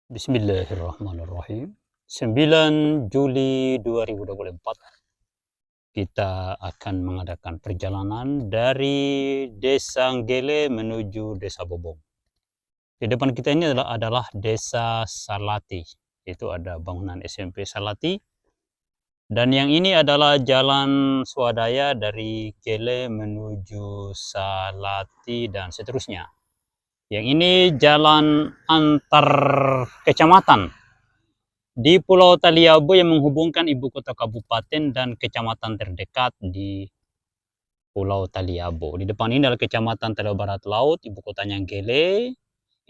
Bismillahirrahmanirrahim. 9 Juli 2024 kita akan mengadakan perjalanan dari Desa Nggele menuju Desa Bobong. Di depan kita ini adalah Desa Salati. Itu ada bangunan SMP Salati. Dan yang ini adalah jalan swadaya dari Nggele menuju Salati dan seterusnya. Yang ini jalan antar kecamatan di Pulau Taliabu yang menghubungkan ibu kota kabupaten dan kecamatan terdekat di Pulau Taliabu. Di depan ini adalah kecamatan Taliabu Barat Laut, ibu kotanya Nggele.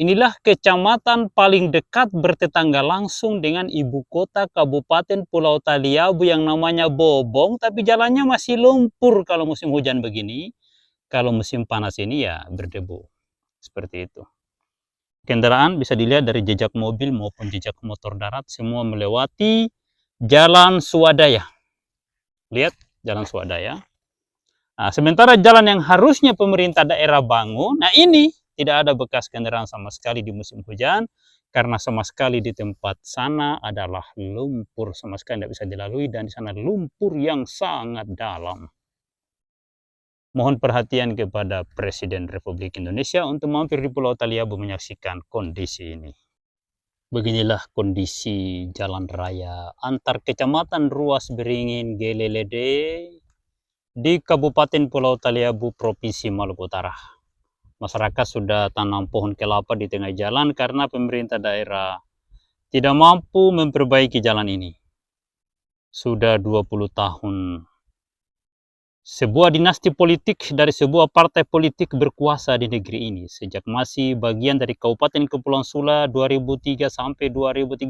Inilah kecamatan paling dekat bertetangga langsung dengan ibu kota kabupaten Pulau Taliabu yang namanya Bobong, tapi jalannya masih lumpur kalau musim hujan begini. Kalau musim panas ini ya berdebu. Seperti itu. Kendaraan bisa dilihat dari jejak mobil maupun jejak motor darat, semua melewati jalan swadaya. Lihat jalan swadaya. Nah, sementara jalan yang harusnya pemerintah daerah bangun, nah ini tidak ada bekas kendaraan sama sekali di musim hujan, karena sama sekali di tempat sana adalah lumpur, sama sekali tidak bisa dilalui, dan di sana lumpur yang sangat dalam. Mohon perhatian kepada Presiden Republik Indonesia untuk mampir di Pulau Taliabu menyaksikan kondisi ini. Beginilah kondisi jalan raya antar kecamatan Ruas Beringin Gelelede di Kabupaten Pulau Taliabu, Provinsi Maluku Utara. Masyarakat sudah tanam pohon kelapa di tengah jalan karena pemerintah daerah tidak mampu memperbaiki jalan ini. Sudah 20 tahun sebuah dinasti politik dari sebuah partai politik berkuasa di negeri ini sejak masih bagian dari Kabupaten Kepulauan Sula 2003 sampai 2013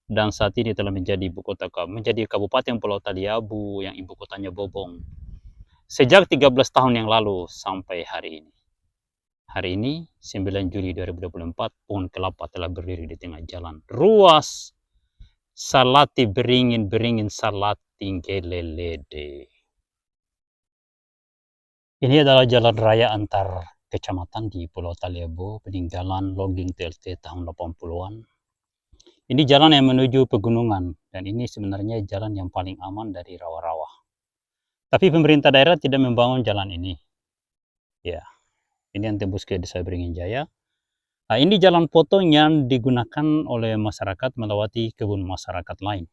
dan saat ini telah menjadi Kabupaten Pulau Taliabu yang ibu kotanya Bobong sejak 13 tahun yang lalu sampai hari ini. Hari ini 9 Juli 2024 pohon kelapa telah berdiri di tengah jalan ruas Salati Beringin Salati Ngelelede. Ini adalah jalan raya antar kecamatan di Pulau Taliabu, peninggalan logging TLT tahun 80-an. Ini jalan yang menuju pegunungan, dan ini sebenarnya jalan yang paling aman dari rawa-rawa. Tapi pemerintah daerah tidak membangun jalan ini. Ya, ini yang tembus ke Desa Beringin Jaya. Nah, ini jalan potong yang digunakan oleh masyarakat melewati kebun masyarakat lain.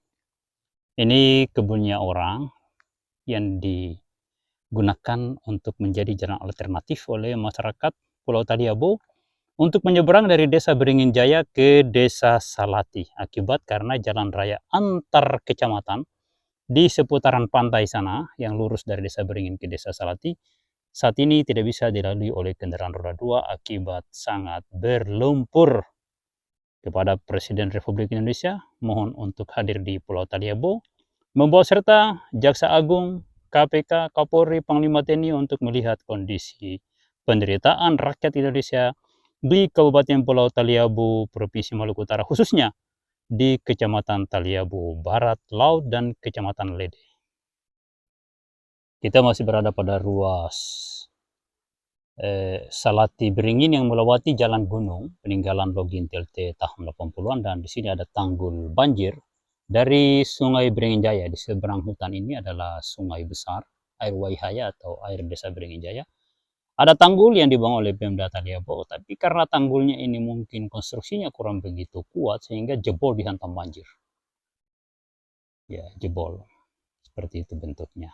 Ini kebunnya orang yang digunakan untuk menjadi jalan alternatif oleh masyarakat Pulau Taliabu untuk menyeberang dari Desa Beringin Jaya ke Desa Salati akibat karena jalan raya antar kecamatan di seputaran pantai sana yang lurus dari Desa Beringin ke Desa Salati saat ini tidak bisa dilalui oleh kendaraan roda 2 akibat sangat berlumpur. Kepada Presiden Republik Indonesia, mohon untuk hadir di Pulau Taliabu, membawa serta Jaksa Agung, KPK, Kapolri, Panglima TNI untuk melihat kondisi penderitaan rakyat Indonesia di Kabupaten Pulau Taliabu, Provinsi Maluku Utara, khususnya di Kecamatan Taliabu Barat Laut dan Kecamatan Lede. Kita masih berada pada ruas Salati Beringin yang melewati jalan gunung peninggalan logging TLT tahun 80-an, dan di sini ada tanggul banjir dari Sungai Beringin Jaya. Di seberang hutan ini adalah sungai besar, air Waihaya atau air Desa Beringin Jaya. Ada tanggul yang dibangun oleh Pemda Taliabu, tapi karena tanggulnya ini mungkin konstruksinya kurang begitu kuat sehingga jebol dihantam banjir. Ya, jebol. Seperti itu bentuknya.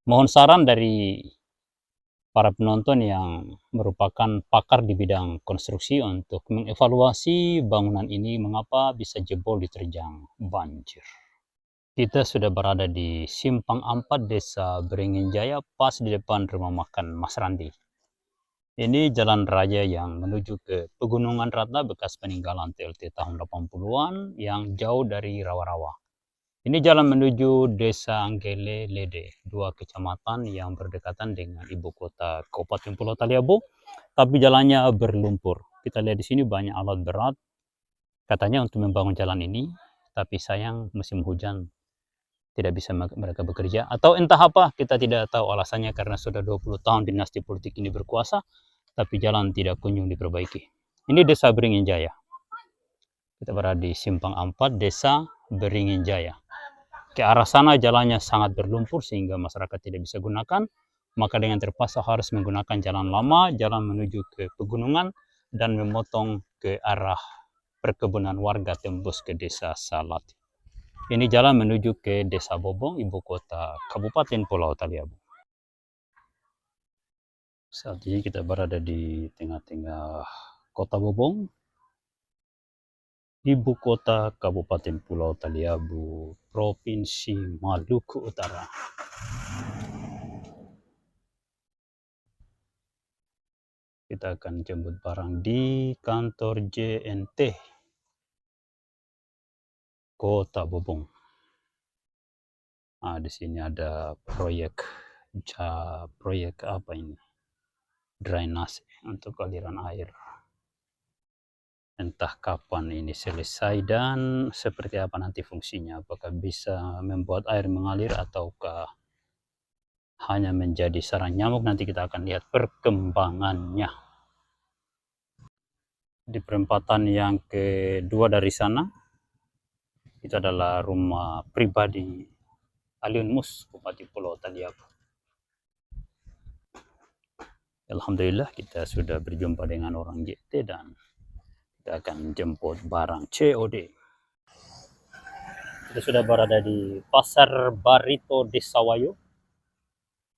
Mohon saran dari para penonton yang merupakan pakar di bidang konstruksi untuk mengevaluasi bangunan ini mengapa bisa jebol diterjang banjir. Kita sudah berada di Simpang 4 Desa Beringin Jaya, pas di depan rumah makan Mas Randi. Ini jalan raya yang menuju ke Pegunungan Rata bekas peninggalan TLT tahun 80-an yang jauh dari rawa-rawa. Ini jalan menuju Desa Ngelelede, 2 kecamatan yang berdekatan dengan ibu kota Kabupaten Pulau Taliabu, tapi jalannya berlumpur. Kita lihat di sini banyak alat berat, katanya untuk membangun jalan ini, tapi sayang musim hujan tidak bisa mereka bekerja. Atau entah apa, kita tidak tahu alasannya karena sudah 20 tahun dinasti politik ini berkuasa, tapi jalan tidak kunjung diperbaiki. Ini Desa Beringin Jaya. Kita berada di Simpang 4, Desa Beringin Jaya. Ke arah sana jalannya sangat berlumpur sehingga masyarakat tidak bisa gunakan. Maka dengan terpaksa harus menggunakan jalan lama, jalan menuju ke pegunungan, dan memotong ke arah perkebunan warga tembus ke Desa Salati. Ini jalan menuju ke Desa Bobong, ibu kota Kabupaten Pulau Taliabu. Saat ini kita berada di tengah-tengah kota Bobong, ibu kota Kabupaten Pulau Taliabu, Provinsi Maluku Utara. Kita akan jemput barang di kantor JNT Kota Bobong. Nah, di sini ada proyek apa ini? Drainase untuk aliran air. Entah kapan ini selesai dan seperti apa nanti fungsinya. Apakah bisa membuat air mengalir ataukah hanya menjadi sarang nyamuk, nanti kita akan lihat perkembangannya. Di perempatan yang kedua dari sana, itu adalah rumah pribadi Aliun Mus, Bupati Pulau Taliabu. Alhamdulillah kita sudah berjumpa dengan orang JT dan kita akan jemput barang COD. Kita sudah berada di Pasar Barito Desa Wayo,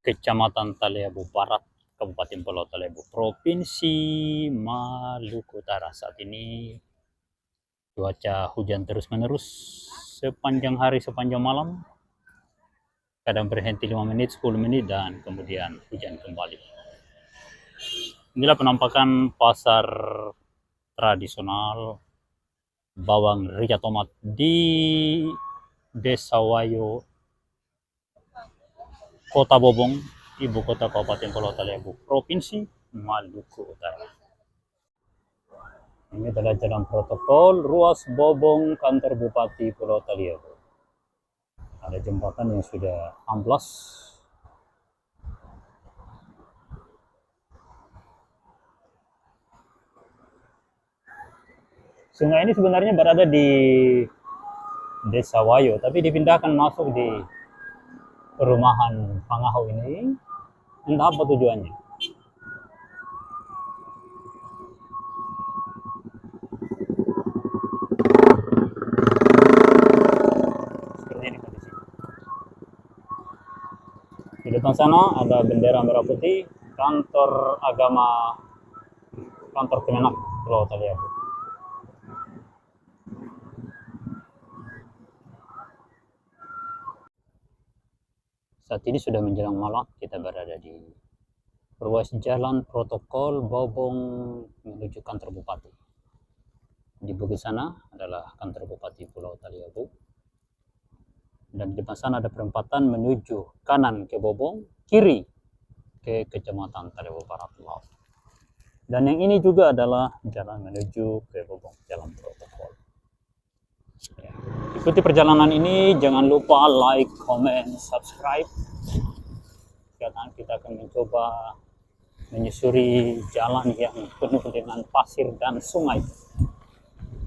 Kecamatan Taliabu Barat, Kabupaten Pulau Taliabu, Provinsi Maluku Utara. Saat ini cuaca hujan terus-menerus sepanjang hari, sepanjang malam. Kadang berhenti 5 menit, 10 menit, dan kemudian hujan kembali. Inilah penampakan pasar tradisional bawang rica tomat di Desa Wayo, Kota Bobong, ibu kota Kabupaten Pulau Taliabu, Provinsi Maluku Utara. Ini adalah jalan protokol ruas Bobong, kantor Bupati Pulau Taliabu. Ada jembatan yang sudah amblas. Sungai ini sebenarnya berada di Desa Wayo, tapi dipindahkan masuk di perumahan Pangahau ini. Entah apa tujuannya. Seperti ini kondisi. Di depan sana ada bendera merah putih, kantor agama, kantor Kemenak Pulau Taliabu. Saat ini sudah menjelang malam, kita berada di ruas jalan protokol Bobong menuju kantor Bupati. Di bukit sana adalah kantor Bupati Pulau Taliabu. Dan di depan sana ada perempatan menuju kanan ke Bobong, kiri ke Kecamatan Taliabu Barat Laut. Dan yang ini juga adalah jalan menuju ke Bobong, jalan protokol. Ya. Ikuti perjalanan ini, jangan lupa like, comment, subscribe. Sekarang kita akan mencoba menyusuri jalan yang penuh dengan pasir dan sungai,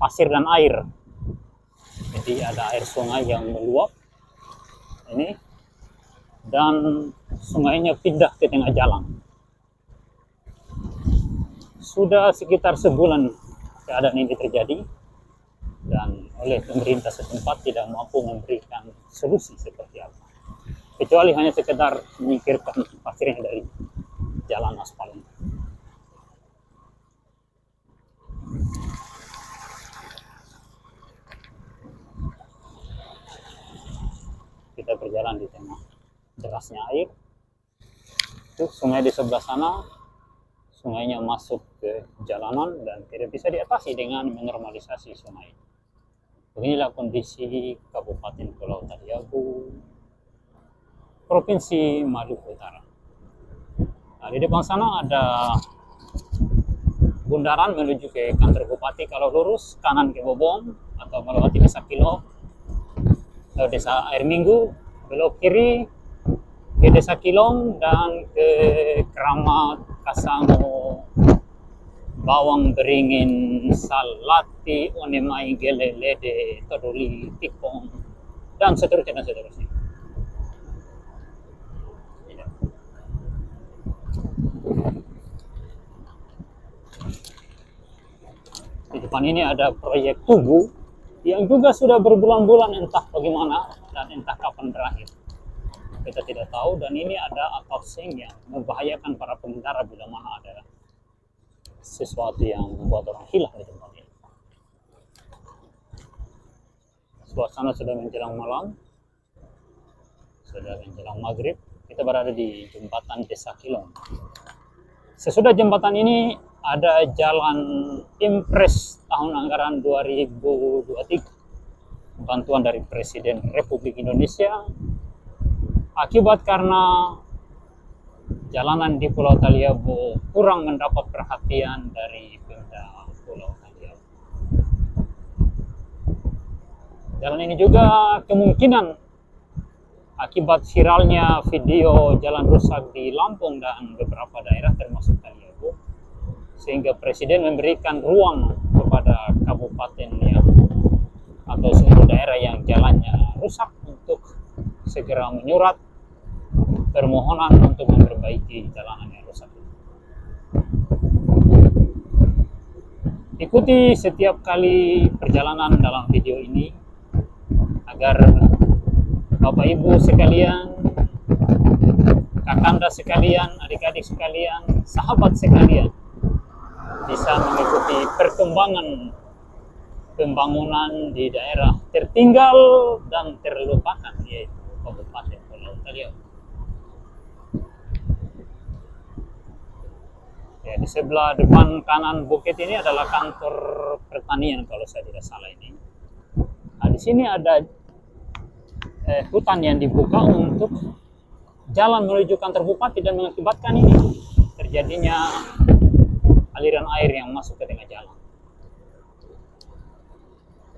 pasir dan air. Jadi ada air sungai yang meluap ini, dan sungainya pindah ke tengah jalan. Sudah sekitar sebulan keadaan ini terjadi, dan oleh pemerintah setempat tidak mampu memberikan solusi seperti apa, kecuali hanya sekedar menyingkirkan pasirnya dari jalan aspal. Kita berjalan di tengah derasnya air. Itu sungai di sebelah sana, sungainya masuk ke jalanan dan tidak bisa diatasi dengan menormalisasi sungai. Beginilah kondisi Kabupaten Pulau Taliabu, Provinsi Maluku Utara. Nah, di depan sana ada bundaran menuju ke kantor Bupati. Kalau lurus kanan ke Bobong atau melewati Desa Kilok, Desa Air Minggu, belok kiri ke Desa Kilong dan ke Keramat, Kasango, bawang beringin, salati, onemai, gele, lede, todoli, tikong, dan seterusnya dan seterusnya. Di depan ini ada proyek Tugu yang juga sudah berbulan-bulan entah bagaimana dan entah kapan berakhir. Kita tidak tahu, dan ini ada atap seng yang membahayakan para pengendara bila mana ada sesuatu yang membuat orang hilang di tempat ini. Suasana sudah menjelang malam, sudah menjelang maghrib. Kita berada di jembatan Desa Kilong. Sesudah jembatan ini ada jalan Impres tahun anggaran 2023, bantuan dari Presiden Republik Indonesia, akibat karena jalanan di Pulau Taliabu kurang mendapat perhatian dari Pemda Pulau Taliabu. Jalan ini juga kemungkinan akibat viralnya video jalan rusak di Lampung dan beberapa daerah termasuk Taliabu, sehingga Presiden memberikan ruang kepada kabupaten yang atau seluruh daerah yang jalannya rusak untuk segera menyurat permohonan untuk memperbaiki jalanan yang rusak. Ikuti setiap kali perjalanan dalam video ini agar Bapak Ibu sekalian, kakanda sekalian, adik-adik sekalian, sahabat sekalian bisa mengikuti perkembangan pembangunan di daerah tertinggal dan terlupakan, yaitu Kabupaten Pulau Taliabu. Ya, di sebelah depan kanan bukit ini adalah kantor pertanian kalau saya tidak salah ini. Nah, di sini ada hutan yang dibuka untuk jalan menuju kantor bupati, dan mengakibatkan ini terjadinya aliran air yang masuk ke tengah jalan.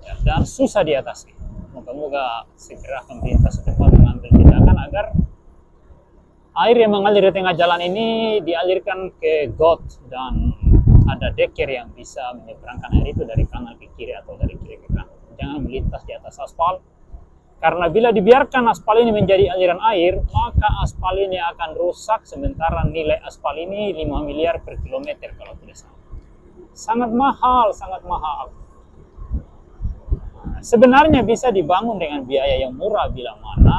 Ya, dan susah diatasi. Moga-moga segera pemerintah setempat mengambil tindakan agar air yang mengalir di tengah jalan ini dialirkan ke got, dan ada deker yang bisa menyeberangkan air itu dari kanan ke kiri atau dari kiri ke kanan. Jangan melintas di atas aspal, karena bila dibiarkan aspal ini menjadi aliran air, maka aspal ini akan rusak, sementara nilai aspal ini 5 miliar per kilometer kalau tidak salah. Sangat mahal, sangat mahal. Nah, sebenarnya bisa dibangun dengan biaya yang murah bila mana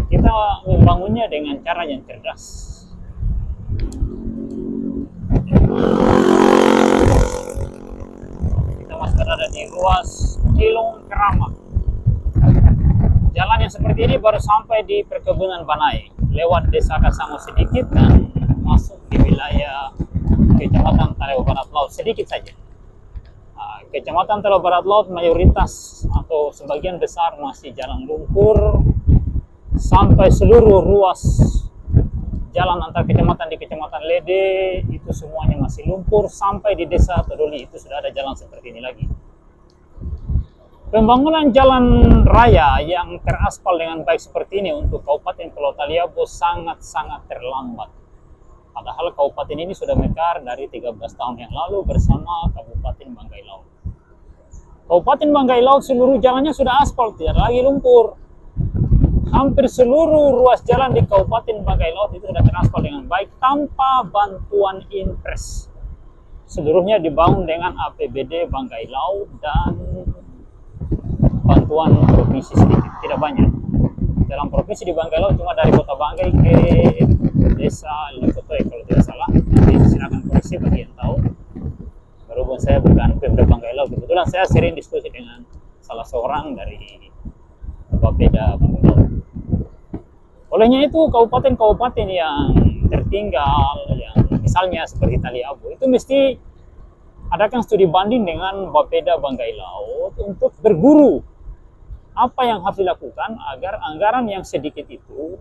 kita membangunnya dengan cara yang cerdas. Kita masih berada di ruas Kilong Keramat. Jalan yang seperti ini baru sampai di perkebunan Banai, lewat Desa Kasango sedikit dan masuk di wilayah Kecamatan Talaw Barat Laut sedikit saja. Kecamatan Talaw Barat Laut mayoritas atau sebagian besar masih jalan lumpur, sampai seluruh ruas jalan antar kecamatan di Kecamatan Lede itu semuanya masih lumpur, sampai di Desa Todoli itu sudah ada jalan seperti ini lagi. Pembangunan jalan raya yang teraspal dengan baik seperti ini untuk Kabupaten Pulau Taliabu sangat-sangat terlambat. Padahal kabupaten ini sudah mekar dari 13 tahun yang lalu bersama Kabupaten Banggai Laut. Kabupaten Banggai Laut seluruh jalannya sudah aspal, tidak lagi lumpur. Hampir seluruh ruas jalan di Kabupaten Banggai Laut itu sudah teraspal dengan baik tanpa bantuan Impres. Seluruhnya dibangun dengan APBD Banggai Laut dan bantuan provinsi sedikit, tidak banyak. Dalam provinsi di Banggai Laut cuma dari Kota Banggai ke Desa Likotoy kalau tidak salah. Nanti silakan koreksi bagi yang tahu. Berhubung saya bukan Pemda Banggai Laut, kebetulan saya sering diskusi dengan salah seorang dari Bapeda Banggai Laut. Olehnya itu kabupaten-kabupaten yang tertinggal, yang misalnya seperti Taliabu, itu mesti adakan studi banding dengan Bapeda Banggai Laut untuk berguru apa yang harus dilakukan agar anggaran yang sedikit itu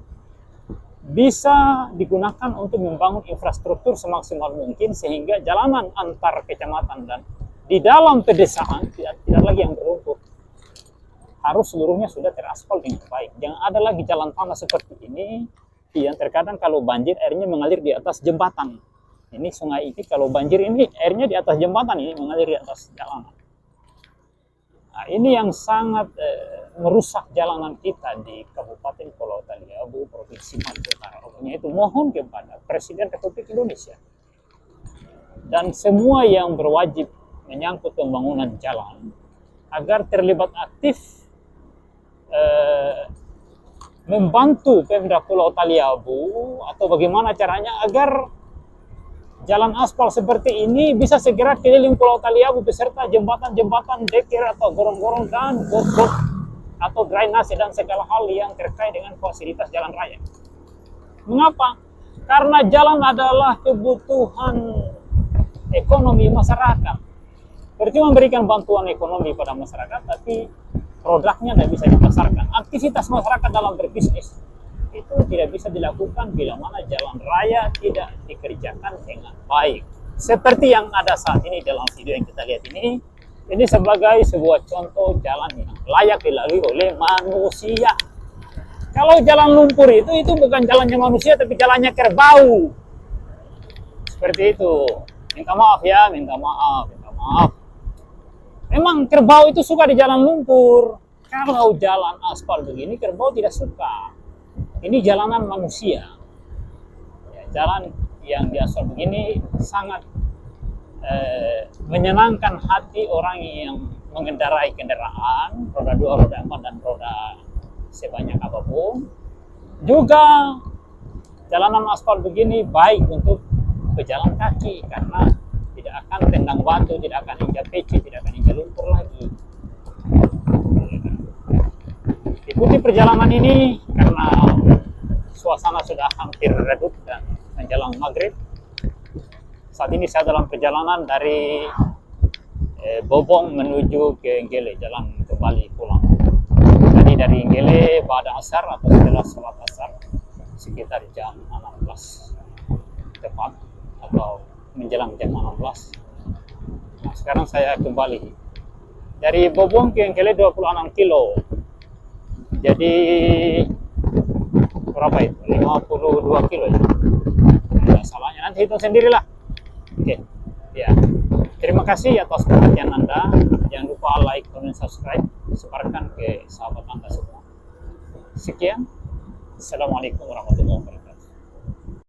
bisa digunakan untuk membangun infrastruktur semaksimal mungkin, sehingga jalanan antar kecamatan dan di dalam pedesaan tidak lagi yang berlumpur. Harus seluruhnya sudah teraspal dengan baik. Jangan ada lagi jalan tanah seperti ini yang terkadang kalau banjir airnya mengalir di atas jembatan. Ini sungai ini kalau banjir ini airnya di atas jembatan ini mengalir di atas jalanan. Nah, ini yang sangat merusak jalanan kita di Kabupaten Pulau Taliabu, Provinsi Maluku Utara. Oleh itu mohon kepada Presiden Republik Indonesia dan semua yang berwajib menyangkut pembangunan jalan agar terlibat aktif membantu Pemda Pulau Taliabu atau bagaimana caranya agar jalan aspal seperti ini bisa segera keliling Pulau Taliabu beserta jembatan-jembatan deker atau gorong-gorong dan got-got atau drainase dan segala hal yang terkait dengan fasilitas jalan raya. Mengapa? Karena jalan adalah kebutuhan ekonomi masyarakat. Percuma memberikan bantuan ekonomi pada masyarakat, tapi produknya tidak bisa dipasarkan. Aktivitas masyarakat dalam berbisnis itu tidak bisa dilakukan bila mana jalan raya tidak dikerjakan dengan baik. Seperti yang ada saat ini dalam video yang kita lihat ini sebagai sebuah contoh jalan yang layak dilalui oleh manusia. Kalau jalan lumpur itu bukan jalannya manusia, tapi jalannya kerbau. Seperti itu. Minta maaf ya, minta maaf. Memang kerbau itu suka di jalan lumpur. Kalau jalan aspal begini, kerbau tidak suka. Ini jalanan manusia. Ya, jalan yang di aspal begini sangat menyenangkan hati orang yang mengendarai kendaraan, roda 2, roda 4, dan roda sebanyak apapun. Juga jalanan aspal begini baik untuk pejalan kaki karena tidak akan tendang batu, tidak akan injak peci, tidak akan injak lumpur lagi. Ikuti perjalanan ini karena suasana sudah hampir redup dan menjelang maghrib. Saat ini saya dalam perjalanan dari Bobong menuju ke Nggele, jalan kembali pulang. Jadi dari Nggele pada asar atau setelah sholat asar sekitar jam 16 tepat atau menjelang jam 16. Nah, sekarang saya kembali dari Bobong ke Nggele 26 kilo. Jadi berapa itu? 52 kilo ya? Tidak salahnya, nanti hitung sendirilah. Oke, ya. Terima kasih atas perhatian Anda. Jangan lupa like, comment, subscribe, sebarkan ke sahabat Anda semua. Sekian. Assalamualaikum warahmatullahi wabarakatuh.